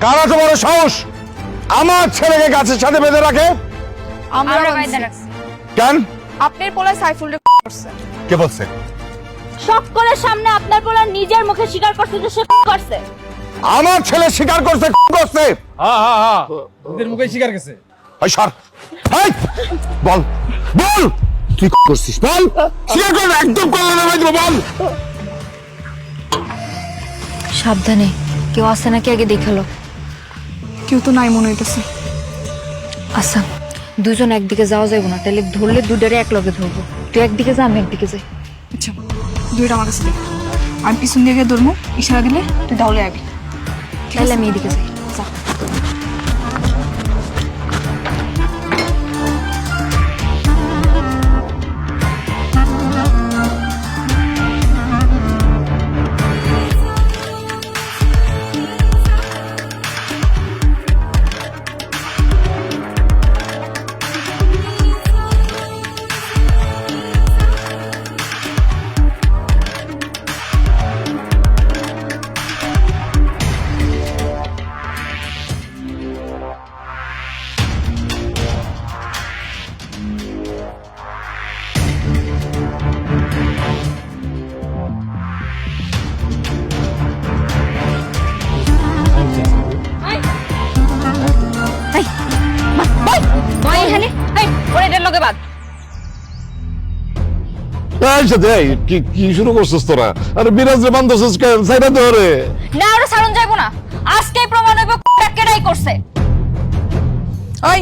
কারা তো বড় সাহস আমার ছেলেকে গাছের সাথে বেঁধে রাখে? আমরা বাইরে রাখছি। কেন? আপনার পোলা সাইফুল রে করছে। কে বলছে? সকলের সামনে আপনার পোলা নিজের মুখে স্বীকার করছে যে সে করছে। আমার ছেলে স্বীকার করছে করছে। হ্যাঁ ওদের মুখে স্বীকার গেছে। এই সর, এই বল বল তুই করছিস, বল স্বীকার কর, একদম করলে না ভাই, বল। সাবধানে, কেউ আছে নাকি আগে দেখালো। কেউ তো নাই মনে হইতেছে। আচ্ছা, দুজন একদিকে যাওয়া যাইব না, তাহলে ধরলে দুটারে এক লগে ধরবো। তুই একদিকে যা, আমি একদিকে যাই। আচ্ছা, দুইটা আমার কাছে দে। আমি পিছন দিয়ে গিয়ে ধরবো, ইশারা দিলে তুই দাউলে আবি। তাহলে আমি এদিকে যাই। যা। ভাই এখানে, এই ওরে এটার লগে বাদ। এই সাথে এই কি শুরু করছিস তোরা? আরে বিরাজ রে বান্ধছিস কেন? সাইডা ধরে না, ওরা সারণ যাইব না। আজকেই প্রমাণ হইব কেডাই করছে। ওই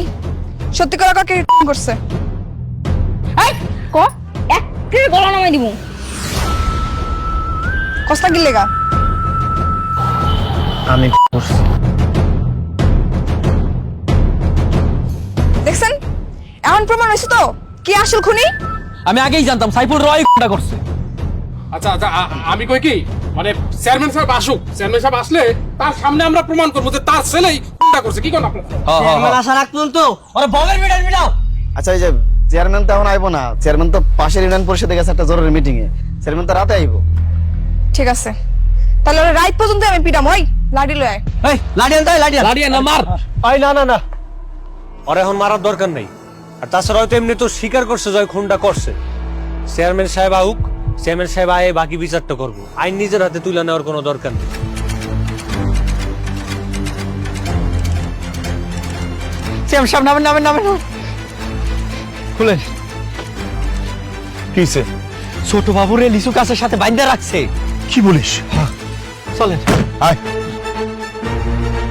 সত্যি করে কাকে করছে? এই ক একে গলা নামাই দিমু। কষ্ট গিলে গা। আমি দেখছেন, এমন প্রমাণ হয়েছে তো কি আসল খুনি? আমি আগেই জানতাম সাইফুল রয় করছে। আচ্ছা আচ্ছা আমি কই কি মানে চেয়ারম্যান সাহেব আসুক, চেয়ারম্যান সাহেব আসলে তার সামনে আমরা প্রমাণ করবো যে তার ছেলেই খুনটা করছে। কি কোন আপনারা? চেয়ারম্যান আসার আগ পর্যন্ত ওরে বগের মিটার মিটাও। আচ্ছা, এই যে চেয়ারম্যান তো এখন আইবো না, চেয়ারম্যান তো পাশের ইউনিয়ন পরিষদে গেছে একটা জরুরি মিটিং এ, চেয়ারম্যান তো রাতে আইবো। ঠিক আছে, তাহলে ওরা রাত পর্যন্ত আমি পিটাম। ওই লাডি লয় আয়। এই লাডিয়ান তাই লাডিয়ান না মার। আই না ওরে এখন মারার দরকার নেই। আর তাছাড়া হয়তো এমনি তো স্বীকার করছে জয় খুনটা করছে। চেয়ারম্যান সাহেব আউক, চেয়ারম্যান সাহেব আয়ে বাকি বিচারটা করবো। আইন নিজের হাতে তুলে নেওয়ার কোনো দরকার নেই। নামেন খুলেন। কিসে? ছোট বাবুরে লিচু গাছের সাথে বাইন্ধা রাখছে। কি বলিস? চলেন। আয়